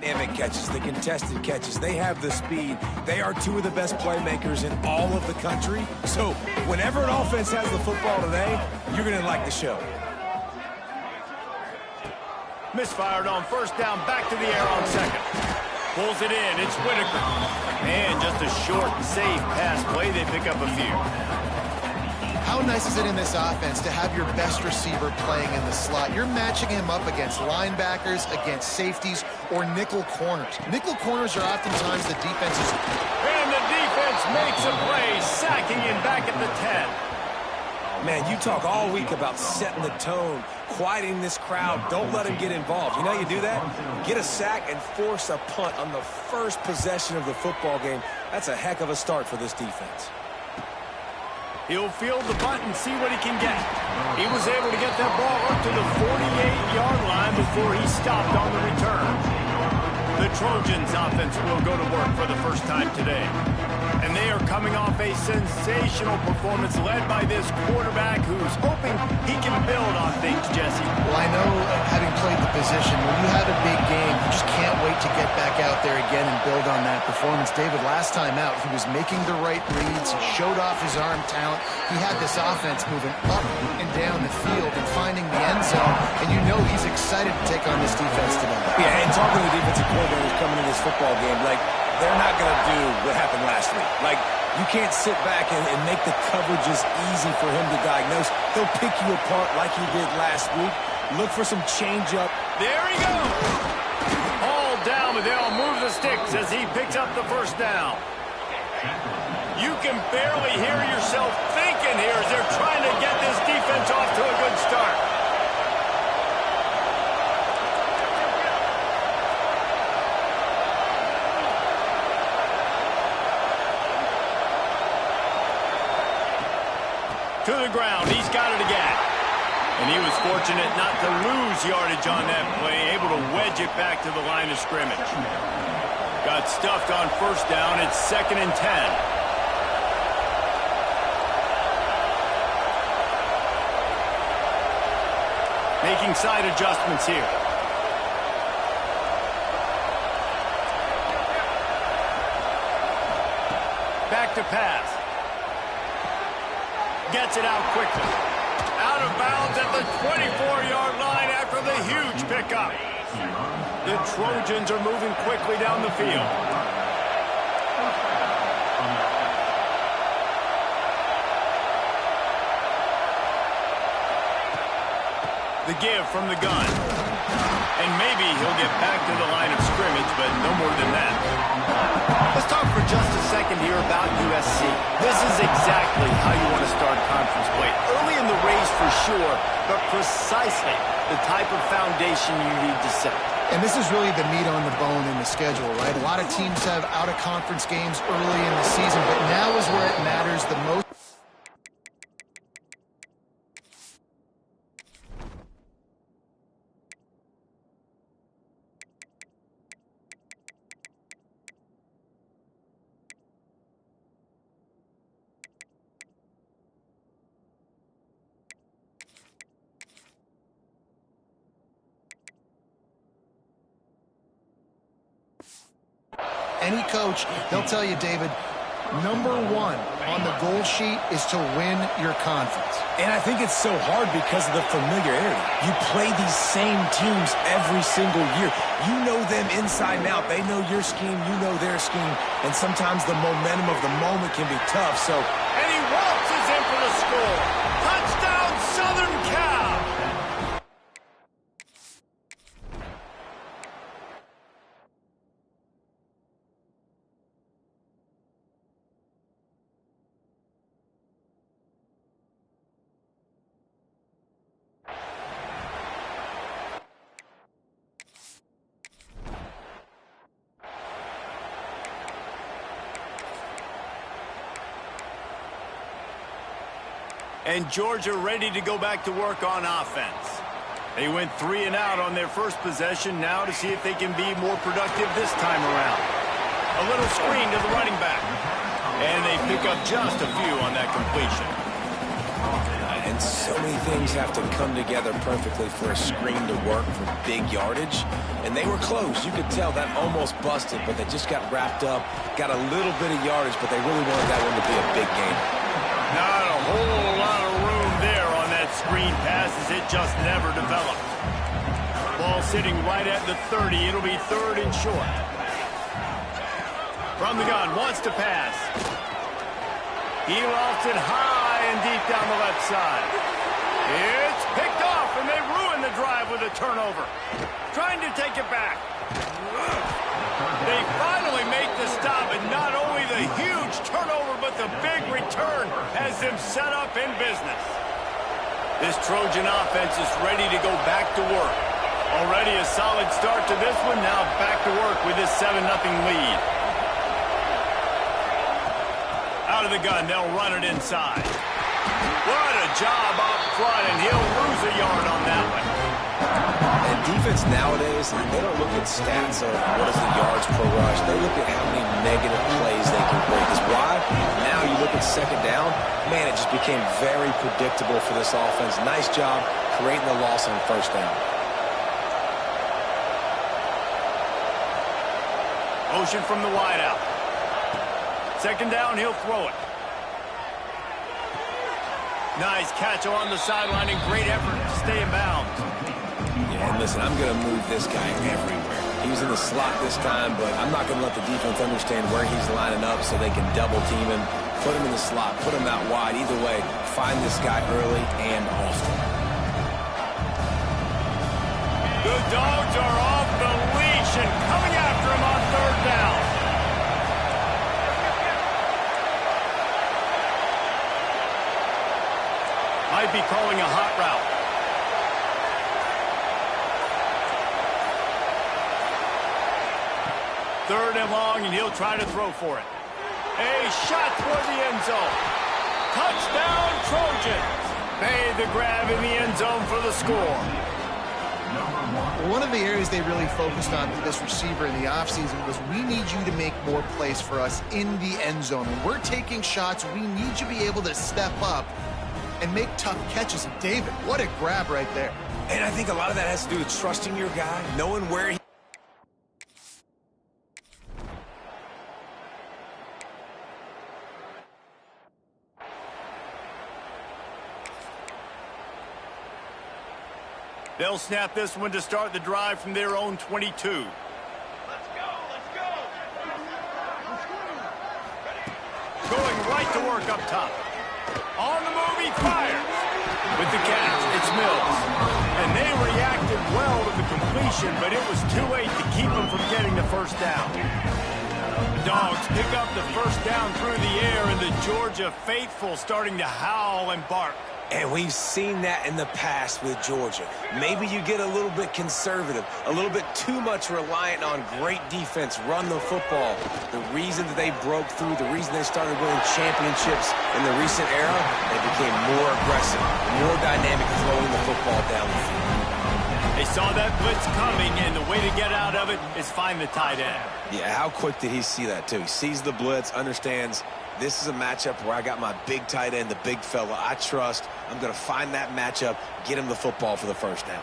Dynamic catches, the contested catches, they have the speed. They are two of the best playmakers in all of the country. So whenever an offense has the football today, you're going to like the show. Misfired on first down, back to the air on second. Pulls it in, it's Whitaker. And just a short, safe pass play, they pick up a few. How nice is it in this offense to have your best receiver playing in the slot? You're matching him up against linebackers, against safeties, or nickel corners. Nickel corners are oftentimes the defense's... And the defense makes a play, sacking him back at the 10. Man, you talk all week about setting the tone, quieting this crowd. Don't let him get involved. You know how you do that? Get a sack and force a punt on the first possession of the football game. That's a heck of a start for this defense. He'll field the punt and see what he can get. He was able to get that ball up to the 48-yard line before he stopped on the return. The Trojans offense will go to work for the first time today. And they are coming off a sensational performance led by this quarterback who's hoping he can build on things, Jesse. Well, I know, having played the position, when you have a big game, you just can't wait to get back out there again and build on that performance. David, last time out, he was making the right reads. He showed off his arm talent. He had this offense moving up and down the field and finding the end zone. And you know he's excited to take on this defense today. Yeah, and talking to the defensive coordinators coming in this football game, like, they're not going to do what happened last week. Like, you can't sit back and make the coverages easy for him to diagnose. He'll pick you apart like he did last week. Look for some change-up. There he goes. All down, but they'll move the sticks as he picks up the first down. You can barely hear yourself thinking here as they're trying to get this defense off to a good start. To the ground, he's got it again. And he was fortunate not to lose yardage on that play, able to wedge it back to the line of scrimmage. Got stuffed on first down, it's 2nd and 10. Making side adjustments here. Back to pass. Gets it out quickly. Out of bounds at the 24-yard line after the huge pickup. The Trojans are moving quickly down the field. The give from the gun. And maybe he'll get back to the line of scrimmage, but no more than that. Let's talk for just a second here about USC. This is exactly how you want to start conference play. Early in the race for sure, but precisely the type of foundation you need to set. And this is really the meat on the bone in the schedule, right? A lot of teams have out-of-conference games early in the season, but now is where it matters the most. Any coach, they'll tell you, David, number one on the goal sheet is to win your conference. And I think it's so hard because of the familiarity. You play these same teams every single year. You know them inside and out. They know your scheme, you know their scheme, and sometimes the momentum of the moment can be tough. So, and he waltzes in for the score. Touchdown, Southern Cal! And Georgia ready to go back to work on offense. They went 3 and out on their first possession, now to see if they can be more productive this time around. A little screen to the running back. And they pick up just a few on that completion. And So many things have to come together perfectly for a screen to work for big yardage. And they were close. You could tell that almost busted, but they just got wrapped up, got a little bit of yardage, but they really wanted that one to be a big game. Not a whole lot of room there on that screen pass as it just never developed. Ball sitting right at the 30. It'll be 3rd and short. From the gun, wants to pass. He lofts it high and deep down the left side. It's picked off, and they ruin the drive with a turnover. Trying to take it back. They finally make the stop, and not only the huge turnover, but the big return has them set up in business. This Trojan offense is ready to go back to work. Already a solid start to this one, now back to work with this 7-0 lead. Out of the gun, they'll run it inside. What a job up front, and he'll lose a yard on that one. And defense nowadays, they don't look at stats of what is the yards per rush. They look at how many negative plays they can break. That's why now you look at 2nd down, man, it just became very predictable for this offense. Nice job creating the loss on 1st down. Motion from the wideout. 2nd down, he'll throw it. Nice catch along the sideline and great effort to stay in bounds. Yeah, and listen, I'm going to move this guy everywhere. He's in the slot this time, but I'm not going to let the defense understand where he's lining up so they can double team him, put him in the slot, put him out wide. Either way, find this guy early and often. The Dogs are off the leash and coming after him on 3rd down. Might be calling a hot route. Third and long, and he'll try to throw for it. A shot toward the end zone. Touchdown, Trojans. Made the grab in the end zone for the score. One of the areas they really focused on for this receiver in the offseason was we need you to make more plays for us in the end zone. When we're taking shots, we need you to be able to step up and make tough catches. And David, what a grab right there. And I think a lot of that has to do with trusting your guy, knowing where he... They'll snap this one to start the drive from their own 22. Let's go, let's go. Going right to work up top. On the move, he fires. With the catch, it's Mills. And they reacted well to the completion, but it was too late to keep them from getting the 1st down. The Dogs pick up the 1st down through the air, and the Georgia faithful starting to howl and bark. And we've seen that in the past with Georgia. Maybe you get a little bit conservative, a little bit too much reliant on great defense, run the football. The reason that they broke through, the reason they started winning championships in the recent era, they became more aggressive, more dynamic throwing the football down the field. They saw that blitz coming, and the way to get out of it is find the tight end. Yeah, how quick did he see that, too? He sees the blitz, understands this is a matchup where I got my big tight end, the big fella I trust. I'm going to find that matchup, get him the football for the 1st down.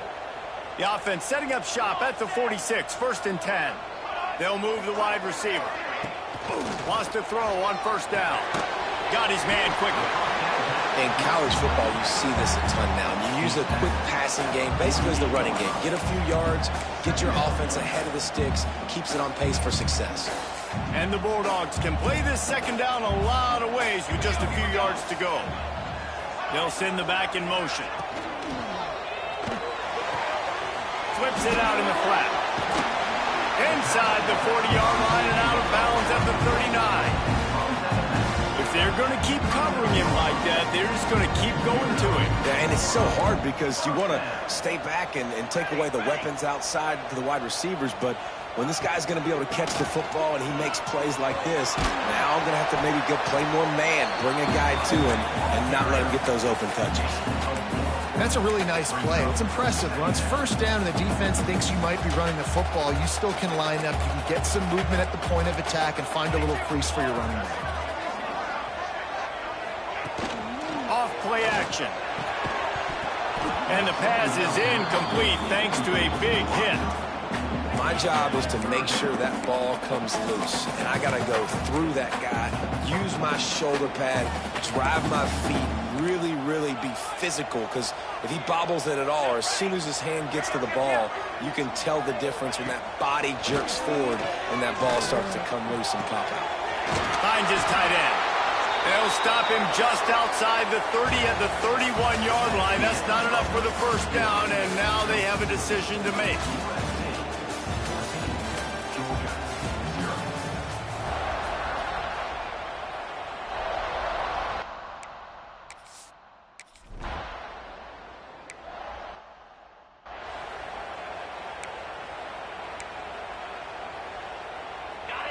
The offense setting up shop at the 46, 1st and 10. They'll move the wide receiver. Wants to throw on 1st down. Got his man quickly. In college football, you see this a ton now. You use a quick passing game, basically as the running game. Get a few yards, get your offense ahead of the sticks, keeps it on pace for success. And the Bulldogs can play this 2nd down a lot of ways with just a few yards to go. They'll send the back in motion. Flips it out in the flat. Inside the 40-yard line and out of bounds at the 39. If they're going to keep covering him like that, they're just going to keep going to him. Yeah, and it's so hard because you want to stay back and take away the weapons outside to the wide receivers, but when this guy's going to be able to catch the football and he makes plays like this, now I'm going to have to maybe go play more man, bring a guy to him, and not let him get those open touches. That's a really nice play. It's impressive. When it's 1st down and the defense thinks you might be running the football, you still can line up. You can get some movement at the point of attack and find a little crease for your running back. Off play action. And the pass is incomplete thanks to a big hit. My job is to make sure that ball comes loose. And I got to go through that guy, use my shoulder pad, drive my feet, really be physical. Because if he bobbles it at all, or as soon as his hand gets to the ball, you can tell the difference when that body jerks forward and that ball starts to come loose and pop out. Finds his tight end. They'll stop him just outside the 30 at the 31-yard line. That's not enough for the first down, and now they have a decision to make.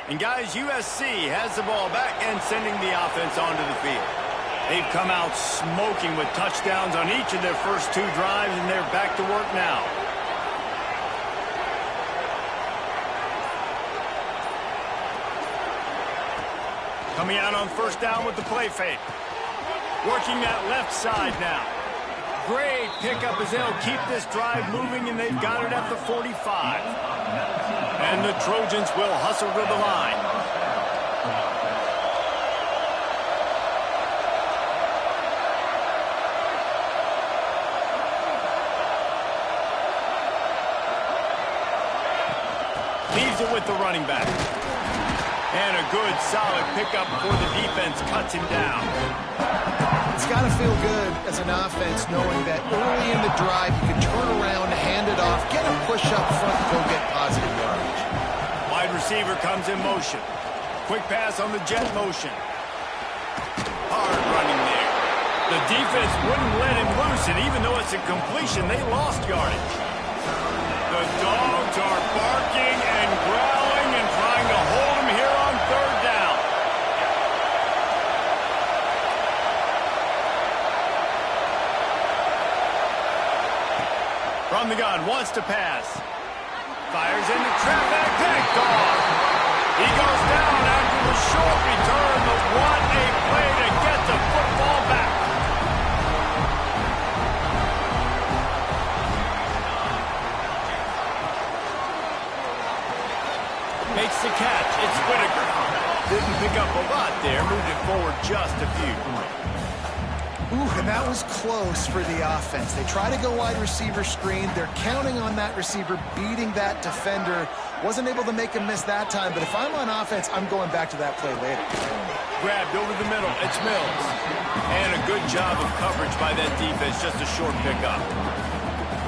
And guys, USC has the ball back and sending the offense onto the field. They've come out smoking with touchdowns on each of their first 2 drives, and they're back to work now. Coming out on first down with the play fake. Working that left side now. Great pickup as they'll keep this drive moving, and they've got it at the 45. And the Trojans will hustle to the line. Leaves it with the running back. And a good, solid pickup before the defense cuts him down. It's got to feel good as an offense knowing that early in the drive you can turn around, hand it off, get a push up front, and go get positive yardage. Wide receiver comes in motion. Quick pass on the jet motion. Hard running there. The defense wouldn't let him loose, and even though it's a completion, they lost yardage. The Dogs are barking and growling and trying to hold him here on third down. From the gun, wants to pass. Fires into traffic, picked off. He goes down after the short return, but what a play to get the football back. Makes the catch, it's Whitaker. Didn't pick up a lot there, moved it forward just a few. Ooh, and that was close for the offense. They try to go wide receiver screen. They're counting on that receiver beating that defender. Wasn't able to make him miss that time, but if I'm on offense, I'm going back to that play later. Grabbed over the middle, it's Mills. And a good job of coverage by that defense, just a short pickup.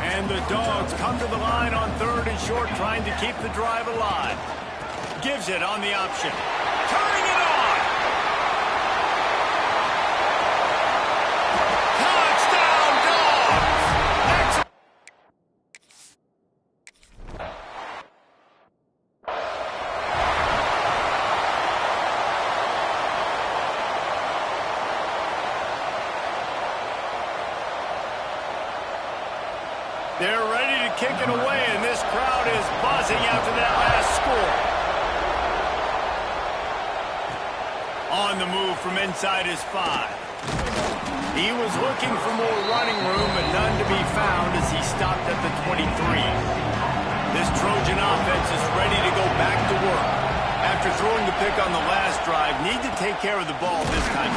And the Dogs come to the line on third and short, trying to keep the drive alive. Gives it on the option. Turning it on! They're ready to kick it away, and this crowd is buzzing after that last score. On the move from inside his 5. He was looking for more running room, but none to be found as he stopped at the 23. This Trojan offense is ready to go back to work. After throwing the pick on the last drive, need to take care of the ball this time.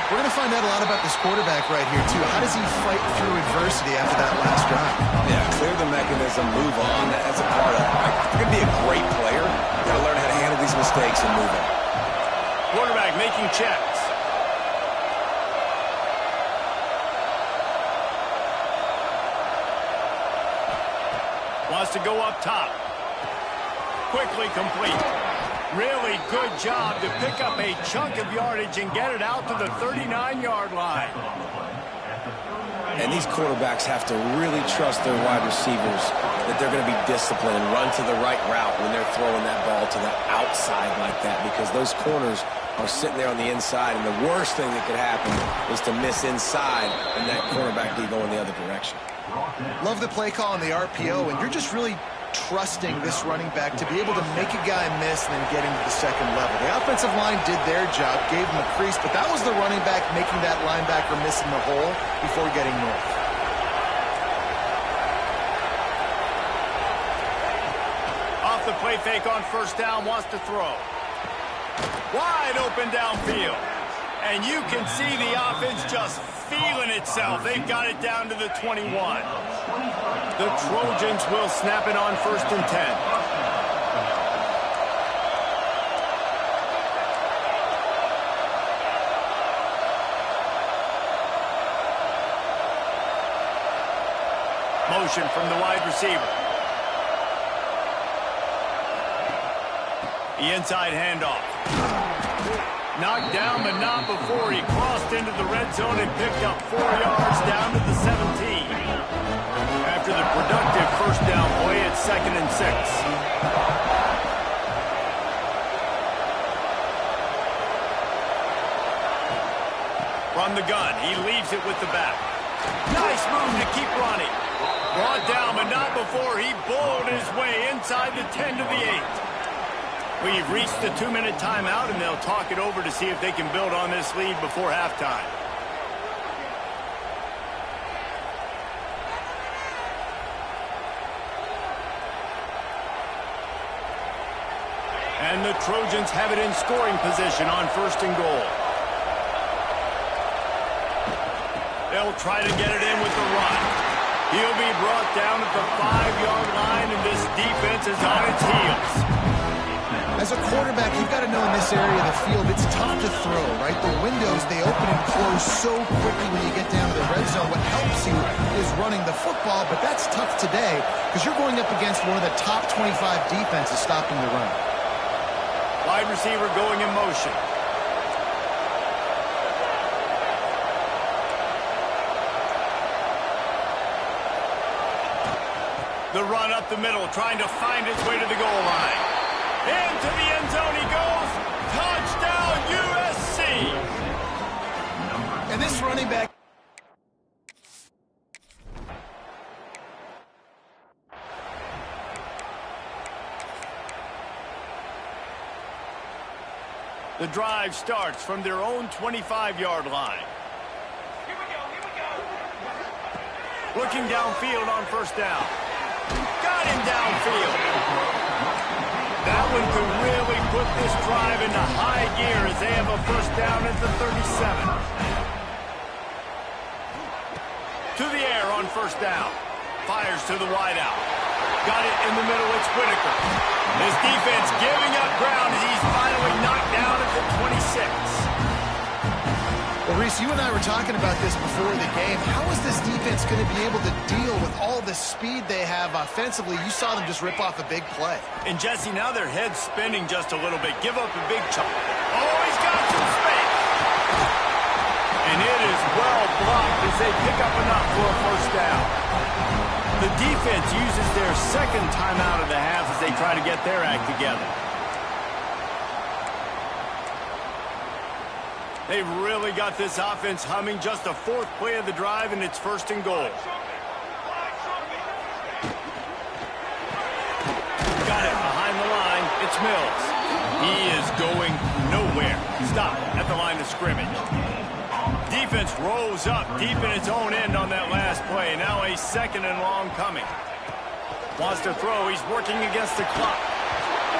We're going to find out a lot about this quarterback right here, too. How does he fight through adversity after that last drive? Yeah, clear the mechanism, move on. That's a part of it. Like, if you're going to be a great player, you got to learn how to handle these mistakes and move on. Quarterback making checks. Wants to go up top. Quickly complete. Really good job to pick up a chunk of yardage and get it out to the 39-yard line. And these quarterbacks have to really trust their wide receivers that they're going to be disciplined and run to the right route when they're throwing that ball to the outside like that, because those corners are sitting there on the inside, and the worst thing that could happen is to miss inside and that cornerback be going the other direction. Love the play call on the RPO, and you're just really trusting this running back to be able to make a guy miss and then get into the second level. The offensive line did their job, gave him a crease, but that was the running back making that linebacker miss in the hole before getting north. the play fake on first down, wants to throw. Wide open downfield. And you can see the offense just feeling itself. They've got it down to the 21. The Trojans will snap it on 1st and 10. Motion from the wide receiver. The inside handoff. Knocked down, but not before he crossed into the red zone and picked up 4 yards down to the 17. After the productive first down play, it's 2nd and 6. From the gun, he leaves it with the back. Nice move to keep running. Brought down, but not before he bowled his way inside the 10 to the 8. We've reached the 2-minute timeout, and they'll talk it over to see if they can build on this lead before halftime. And the Trojans have it in scoring position on 1st and goal. They'll try to get it in with the run. He'll be brought down at the 5-yard line, and this defense is on its heels. As a quarterback, you've got to know in this area of the field, it's tough to throw, right? The windows, they open and close so quickly when you get down to the red zone. What helps you is running the football, but that's tough today because you're going up against one of the top 25 defenses stopping the run. Wide receiver going in motion. The run up the middle, trying to find its way to the goal line. Into the end zone he goes. Touchdown, USC! And this running back... The drive starts from their own 25-yard line. Here we go. Looking downfield on first down. Got him downfield. That one could really put this drive into high gear as they have a first down at the 37. To the air on first down. Fires to the wideout. Got it in the middle, it's Whitaker. This defense giving up ground as he's finally knocked down at the 26. Well, Reese, you and I were talking about this before the game. How is this defense going to be able to deal with all the speed they have offensively? You saw them just rip off a big play. And, Jesse, now their head's spinning just a little bit. Give up a big chunk. Oh, he's got some space. And it is well blocked as they pick up enough for a first down. The defense uses their second timeout of the half as they try to get their act together. They've really got this offense humming. Just a 4th play of the drive, and it's 1st and goal. Got it behind the line. It's Mills. He is going nowhere. Stop at the line of scrimmage. Defense rolls up deep in its own end on that last play. Now a 2nd and long coming. Wants to throw. He's working against the clock.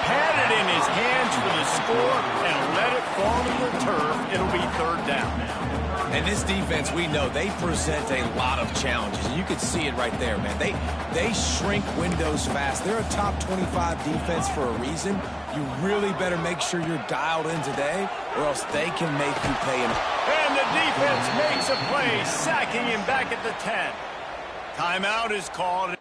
Had it in his hands for the score and let it fall to the turf. It'll be 3rd down. And this defense, we know, they present a lot of challenges. And you can see it right there, man. They shrink windows fast. They're a top 25 defense for a reason. You really better make sure you're dialed in today or else they can make you pay. And the defense makes a play, sacking him back at the 10. Timeout is called.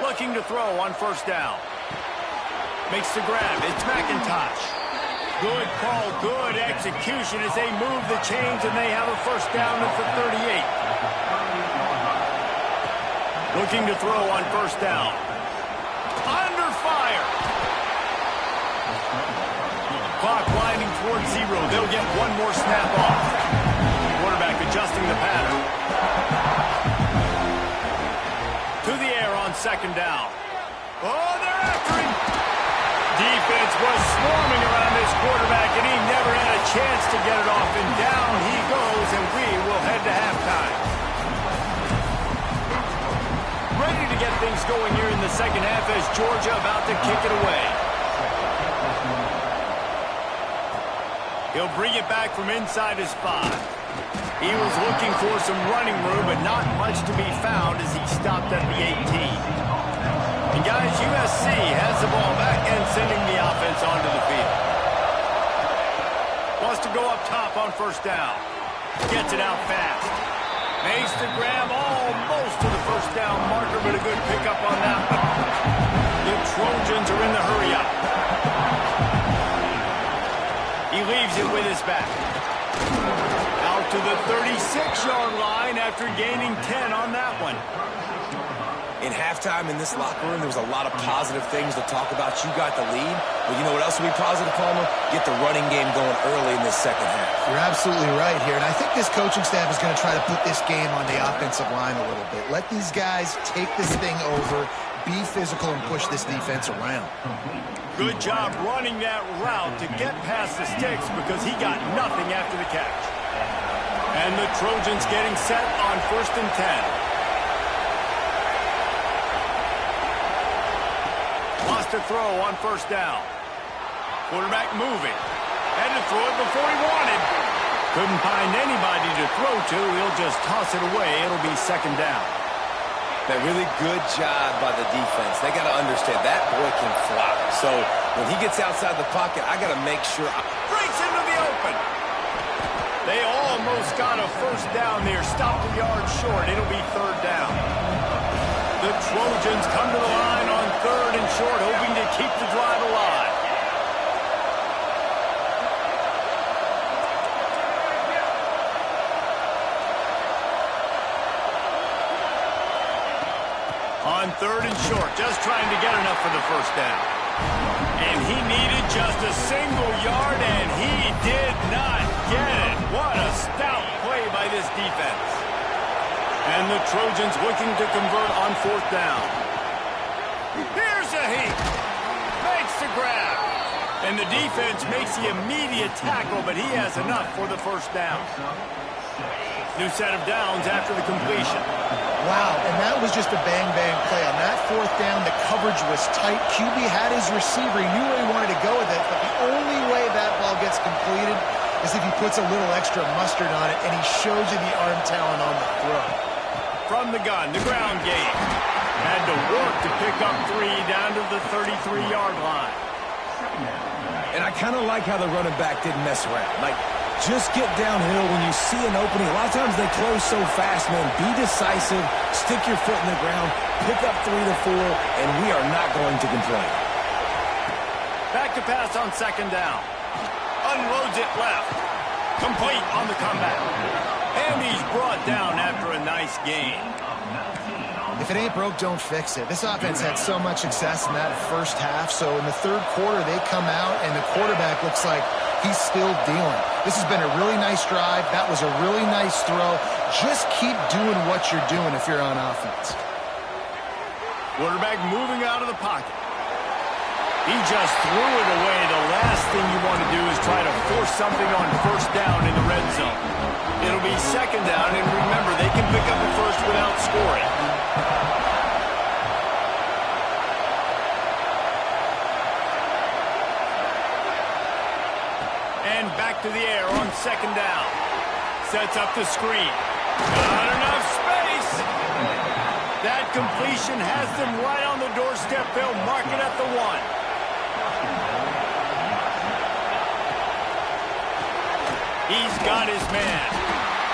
Looking to throw on first down. Makes the grab. It's McIntosh. Good call, good execution as they move the chains and they have a first down at the 38. Looking to throw on first down. Under fire. Clock winding towards 0. They'll get one more snap off. Quarterback adjusting the pattern. To the air on second down. Oh, they're after him. Defense was swarming around this quarterback, and he never had a chance to get it off. And down he goes, and we will head to halftime. Ready to get things going here in the second half as Georgia about to kick it away. He'll bring it back from inside his 5. He was looking for some running room, but not much to be found as he stopped at the 18. And guys, USC has the ball back and sending the offense onto the field. Wants to go up top on first down. Gets it out fast. Makes the grab almost to the first down marker, but a good pickup on that one. The Trojans are in the hurry up. He leaves it with his back. Out to the 36-yard line after gaining 10 on that one. In halftime in this locker room, there was a lot of positive things to talk about. You got the lead, but you know what else will be positive, Palmer? Get the running game going early in this second half. You're absolutely right here, and I think this coaching staff is going to try to put this game on the offensive line a little bit. Let these guys take this thing over, be physical, and push this defense around. Good job running that route to get past the sticks because he got nothing after the catch. And the Trojans getting set on 1st and 10. Lost a throw on first down. Quarterback moving. Had to throw it before he wanted. Couldn't find anybody to throw to. He'll just toss it away. It'll be second down. That really good job by the defense. They got to understand that boy can fly. So when he gets outside the pocket, I got to make sure. Breaks into the open. They almost got a first down there. Stopped a yard short. It'll be third down. The Trojans come to the line on 3rd and short, hoping to keep the drive alive. On 3rd and short, just trying to get enough for the first down. And he needed just a single yard, and he did not get it. What a stout play by this defense. And the Trojans looking to convert on 4th down. Here's a heat. Makes the grab. And the defense makes the immediate tackle, but he has enough for the first down. New set of downs after the completion. Wow, and that was just a bang-bang play. On that 4th down, the coverage was tight. QB had his receiver. He knew where he wanted to go with it, but the only way that ball gets completed is if he puts a little extra mustard on it, and he shows you the arm talent on the throw. From the gun, the ground game. Had to work to pick up 3 down to the 33-yard line. And I kind of like how the running back didn't mess around. Like, just get downhill when you see an opening. A lot of times they close so fast, man. Be decisive, stick your foot in the ground, pick up 3 to 4, and we are not going to complain. Back to pass on 2nd down. Unloads it left. Complete on the comeback. And he's brought down after a nice gain. If it ain't broke, don't fix it. This offense had so much success in that first half, so in the 3rd quarter, they come out, and the quarterback looks like he's still dealing. This has been a really nice drive. That was a really nice throw. Just keep doing what you're doing if you're on offense. Quarterback moving out of the pocket. He just threw it away. The last thing you want to do is try to force something on first down in the red zone. It'll be second down, and remember, they can pick up the first without scoring. And back to the air on 2nd down. Sets up the screen. Not enough space. That completion has them right on the doorstep. They'll mark it at the 1. He's got his man.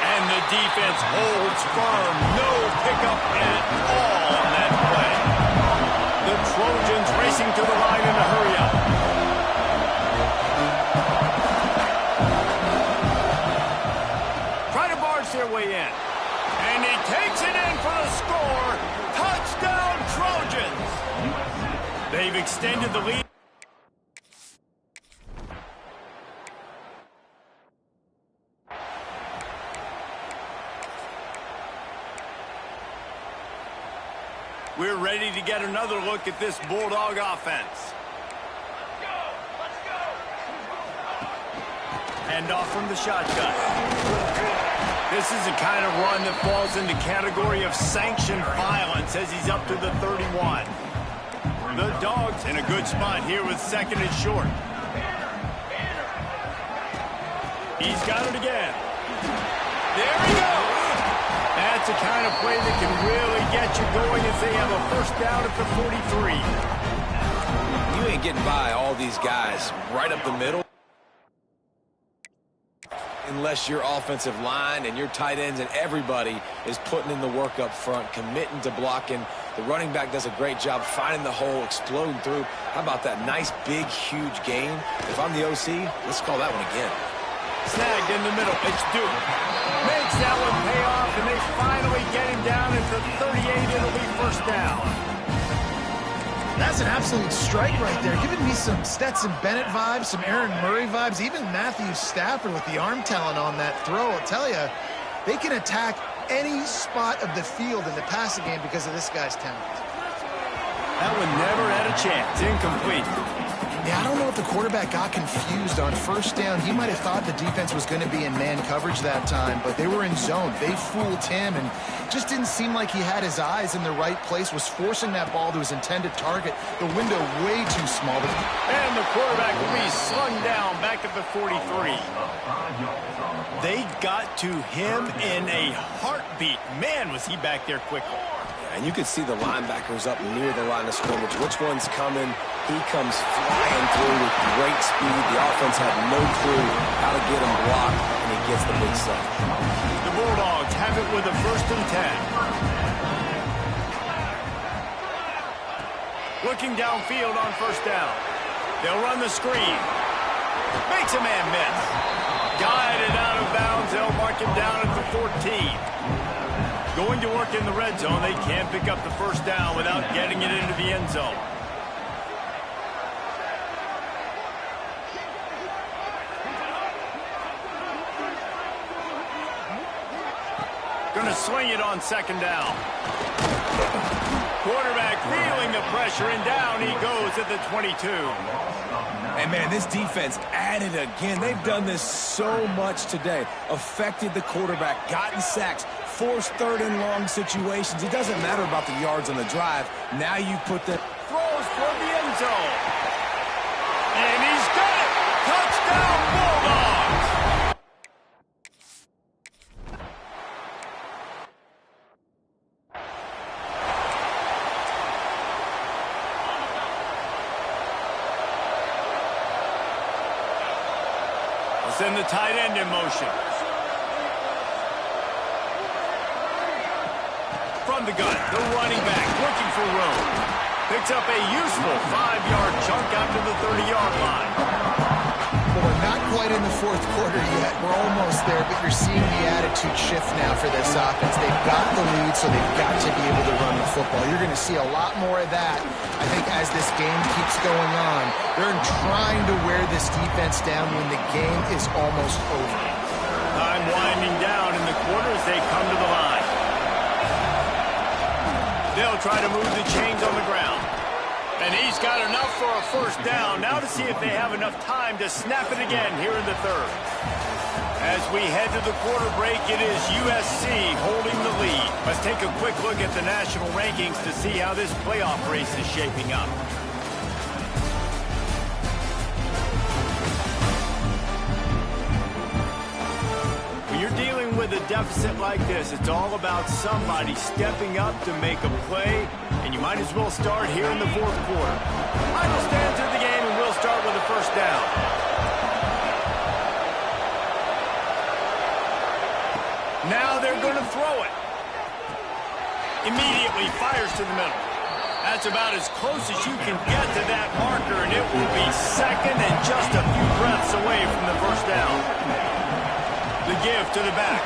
And the defense holds firm. No pickup at all on that play. The Trojans racing to the line in a hurry-up. Try to barge their way in. And he takes it in for the score. Touchdown, Trojans! They've extended the lead. We're ready to to get another look at this Bulldog offense. Hand off from the shotgun. This is the kind of run that falls in the category of sanctioned violence as he's up to the 31. The Dogs in a good spot here with second and short. He's got it again. There he goes. That's the kind of play that can really get you going as they have a first down at the 43. You ain't getting by all these guys right up the middle unless your offensive line and your tight ends and everybody is putting in the work up front, committing to blocking. The running back does a great job finding the hole, exploding through. How about that nice, big, huge gain? If I'm the OC, let's call that one again. Snagged in the middle. It's Duke. Makes that one pay off, and they finally get him down at the 38. It'll be first down. That's an absolute strike right there. Giving me some Stetson Bennett vibes, some Aaron Murray vibes, even Matthew Stafford with the arm talent on that throw. I'll tell you, they can attack any spot of the field in the passing game because of this guy's talent. That one never had a chance. Incomplete. Yeah, I don't know if the quarterback got confused on first down. He might have thought the defense was going to be in man coverage that time, but they were in zone. They fooled him and just didn't seem like he had his eyes in the right place, was forcing that ball to his intended target. The window way too small. And the quarterback will be slung down back at the 43. They got to him in a heartbeat. Man, was he back there quickly. And you could see the linebackers up near the line of scrimmage. Which one's coming? He comes flying through with great speed. The offense had no clue how to get him blocked, and he gets the big sack. The Bulldogs have it with a 1st and 10. Looking downfield on first down. They'll run the screen. Makes a man miss. Guided out of bounds. They'll mark him down at the 14. Going to work in the red zone. They can't pick up the first down without getting it into the end zone. Going to swing it on second down. Quarterback feeling the pressure, and down he goes at the 22. And, man, this defense added again. They've done this so much today. Affected the quarterback, gotten sacks, forced third and long situations. It doesn't matter about the yards on the drive. Now you put the... Throws for the end zone. And he's got it. Touchdown, Bulldogs. Send the tight end in motion. From the gun, the running back looking for room. Picks up a useful 5-yard chunk out to the 30-yard line. Well, we're not quite in the fourth quarter yet. We're almost there, but you're seeing the attitude shift now for this offense. They've got the lead, so they've got to be able to run the football. You're going to see a lot more of that, I think, as this game keeps going on. They're trying to wear this defense down when the game is almost over. Time winding down in the quarter as they come to the line. They'll try to move the chains on the ground. And he's got enough for a first down. Now to see if they have enough time to snap it again here in the third. As we head to the quarter break, it is USC holding the lead. Let's take a quick look at the national rankings to see how this playoff race is shaping up. When you're dealing with a deficit like this, it's all about somebody stepping up to make a play, and you might as well start here in the fourth quarter. Final stand to the game, and we'll start with a first down. Now they're going to throw it. Immediately fires to the middle. That's about as close as you can get to that marker, and it will be second and just a few breaths away from the first down. The give to the back.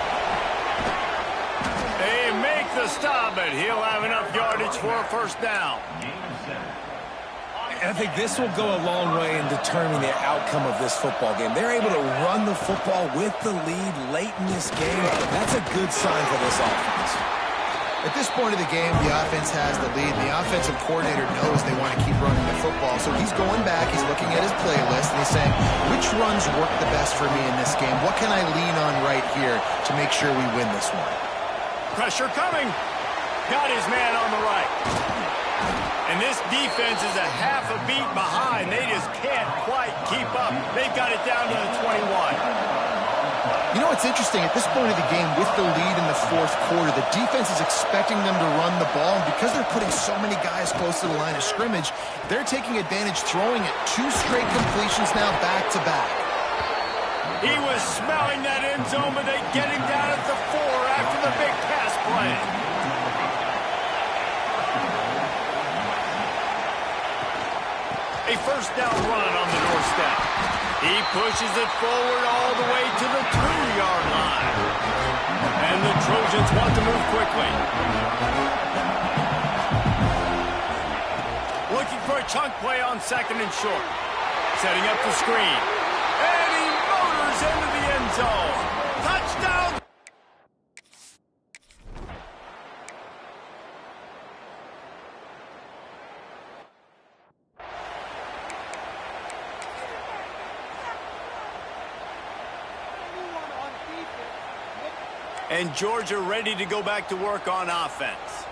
They make the stop, but he'll have enough yardage for a first down. And I think this will go a long way in determining the outcome of this football game. They're able to run the football with the lead late in this game. That's a good sign for this offense. At this point of the game, the offense has the lead. The offensive coordinator knows they want to keep running the football. So he's going back, he's looking at his playlist, and he's saying, which runs work the best for me in this game? What can I lean on right here to make sure we win this one? Pressure coming. Got his man on the right. And this defense is a half a beat behind. They just can't quite keep up. They've got it down to the 21. You know, it's interesting. At this point of the game, with the lead in the fourth quarter, the defense is expecting them to run the ball. And because they're putting so many guys close to the line of scrimmage, they're taking advantage, throwing it 2 straight completions now back-to-back. He was smelling that end zone, but they get him down at the 4 after the big pass play. A first down run on the doorstep. He pushes it forward all the way to the 2-yard line. And the Trojans want to move quickly. Looking for a chunk play on 2nd and short. Setting up the screen. And he motors into the end zone. Touchdown! And Georgia ready to go back to work on offense.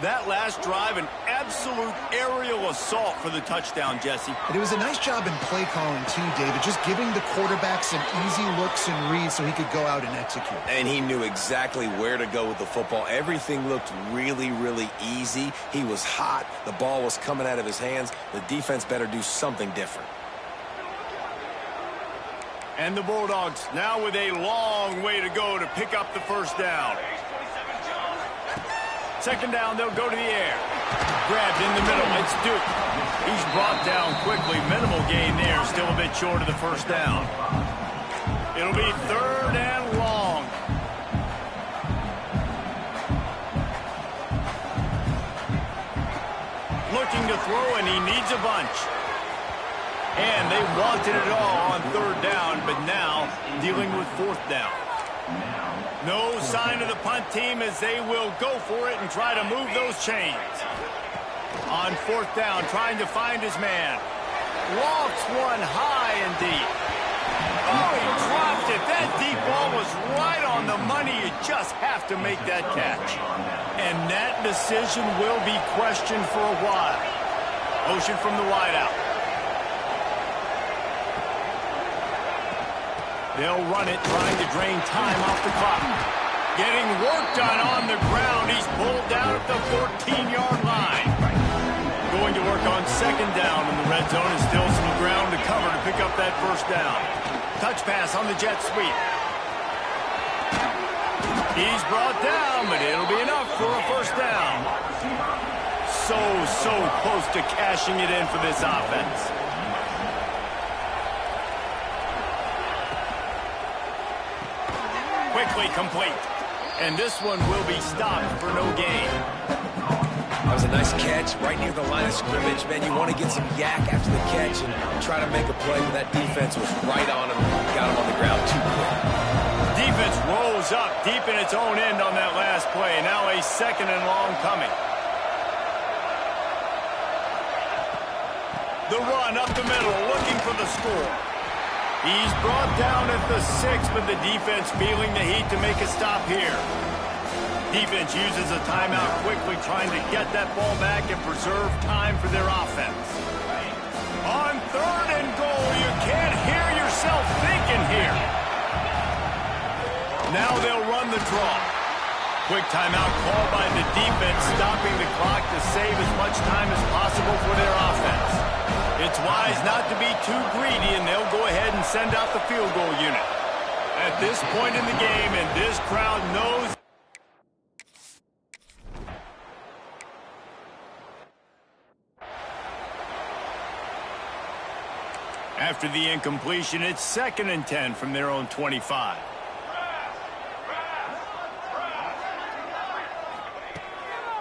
That last drive, an absolute aerial assault for the touchdown, Jesse. But it was a nice job in play calling too, David, just giving the quarterback some easy looks and reads so he could go out and execute. And he knew exactly where to go with the football. Everything looked really, really easy. He was hot. The ball was coming out of his hands. The defense better do something different. And the Bulldogs now with a long way to go to pick up the first down. 2nd down, they'll go to the air. Grabbed in the middle, it's Duke. He's brought down quickly. Minimal gain there, still a bit short of the first down. It'll be 3rd and long. Looking to throw, and he needs a bunch. And they wanted it all on 3rd down, but now dealing with 4th down. No sign of the punt team as they will go for it and try to move those chains. On 4th down, trying to find his man. Lofts one high and deep. Oh, he dropped it. That deep ball was right on the money. You just have to make that catch. And that decision will be questioned for a while. Motion from the wideout. They'll run it, trying to drain time off the clock. Getting work done on the ground. He's pulled down at the 14-yard line. Going to work on 2nd down in the red zone, and still some ground to cover to pick up that first down. Touch pass on the jet sweep. He's brought down, but it'll be enough for a first down. So close to cashing it in for this offense. Quickly complete. And this one will be stopped for no gain. That was a nice catch right near the line of scrimmage. Man, you want to get some yak after the catch and try to make a play, but that defense was right on him. Got him on the ground too quick. Defense rolls up deep in its own end on that last play. Now a 2nd and long coming. The run up the middle, looking for the score. He's brought down at the 6, but the defense feeling the heat to make a stop here. Defense uses a timeout quickly, trying to get that ball back and preserve time for their offense. On 3rd and goal, you can't hear yourself thinking here. Now they'll run the draw. Quick timeout called by the defense, stopping the clock to save as much time as possible for their offense. It's wise not to be too greedy, and they'll go ahead and send out the field goal unit. At this point in the game, and this crowd knows. After the incompletion, it's 2nd and 10 from their own 25.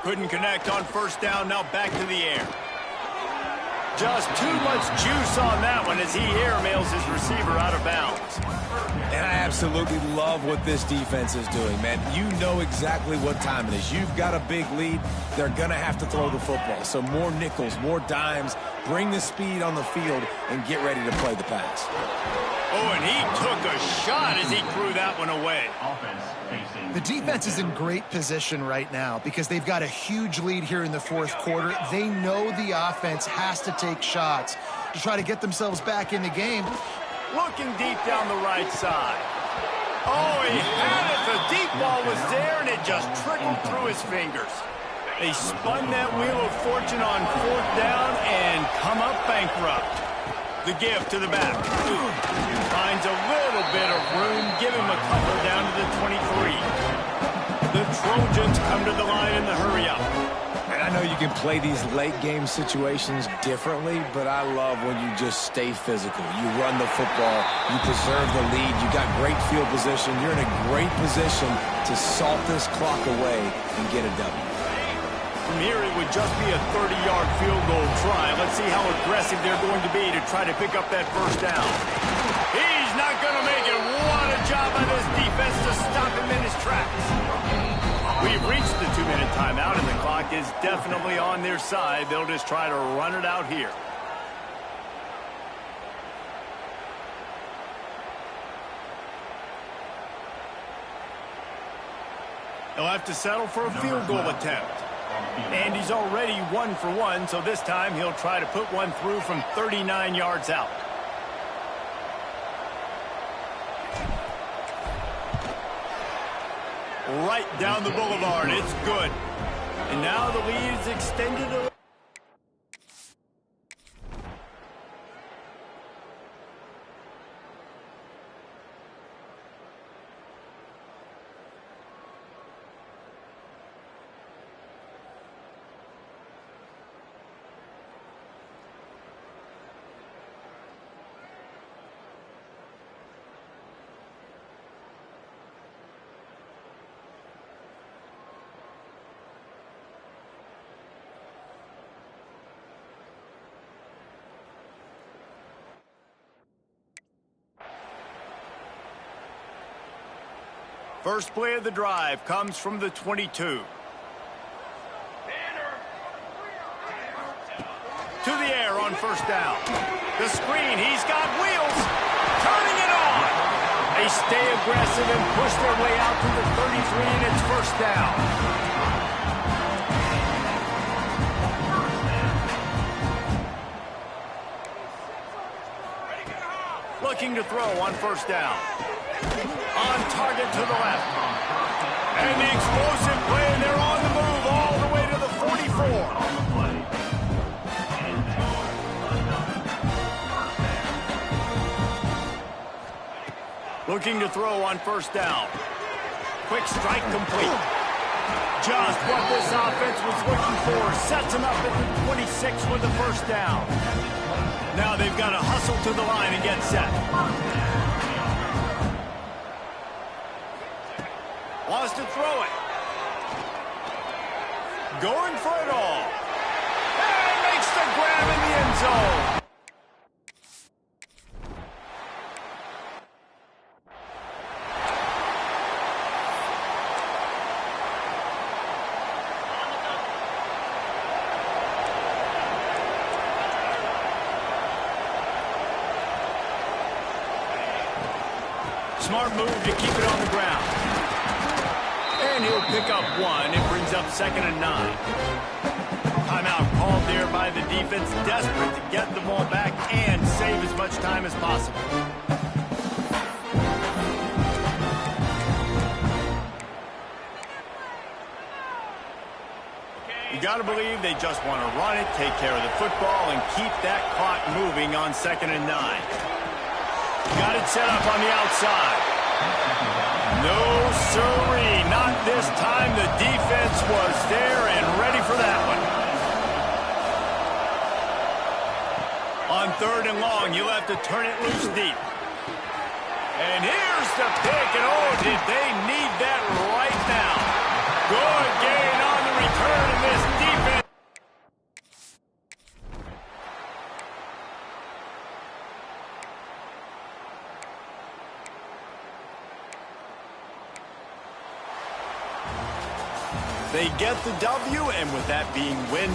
Couldn't connect on 1st down, now back to the air. Just too much juice on that one as he airmails his receiver out of bounds. And I absolutely love what this defense is doing, man. You know exactly what time it is. You've got a big lead. They're going to have to throw the football. So more nickels, more dimes. Bring the speed on the field and get ready to play the pass. Oh, and he took a shot as he threw that one away. The defense is in great position right now because they've got a huge lead here in the fourth quarter. They know the offense has to take shots to try to get themselves back in the game. Looking deep down the right side. Oh, he had it. The deep ball was there, and it just trickled through his fingers. They spun that wheel of fortune on fourth down and come up bankrupt. The give to the back. Finds a little bit of room. Give him a couple down to the 23. The Trojans come to the line in the hurry-up. And I know you can play these late-game situations differently, but I love when you just stay physical. You run the football. You preserve the lead. You got great field position. You're in a great position to salt this clock away and get a W. From here, it would just be a 30-yard field goal try. Let's see how aggressive they're going to be to try to pick up that first down. He's not going to make it. What a job by this defense to stop him in his tracks. We've reached the 2-minute timeout, and the clock is definitely on their side. They'll just try to run it out here. He'll have to settle for a field goal attempt. And he's already 1 for 1, so this time he'll try to put one through from 39 yards out. Right down the boulevard. It's good. And now the lead is extended a... First play of the drive comes from the 22. To the air on first down. The screen, he's got wheels. Turning it on. They stay aggressive and push their way out to the 33, and it's first down. Looking to throw on first down. On target to the left. And the explosive play, and they're on the move all the way to the 44. Looking to throw on first down. Quick strike complete. Just what this offense was looking for. Sets him up at the 26 for the first down. Now they've got to hustle to the line and get set. Wants to throw it. Going for it all. And makes the grab in the end zone. Smart move to keep it on the ground. And he'll pick up one. It brings up 2nd and 9. Timeout called there by the defense, desperate to get the ball back and save as much time as possible. You got to believe they just want to run it, take care of the football, and keep that clock moving on 2nd and 9. Got it set up on the outside. No, sirree, not this time. The defense was there and ready for that one. On 3rd and long, you'll have to turn it loose deep. And here's the pick, and oh, did they need that right now. Good gain on the return, and this defense. They get the W, and with that being win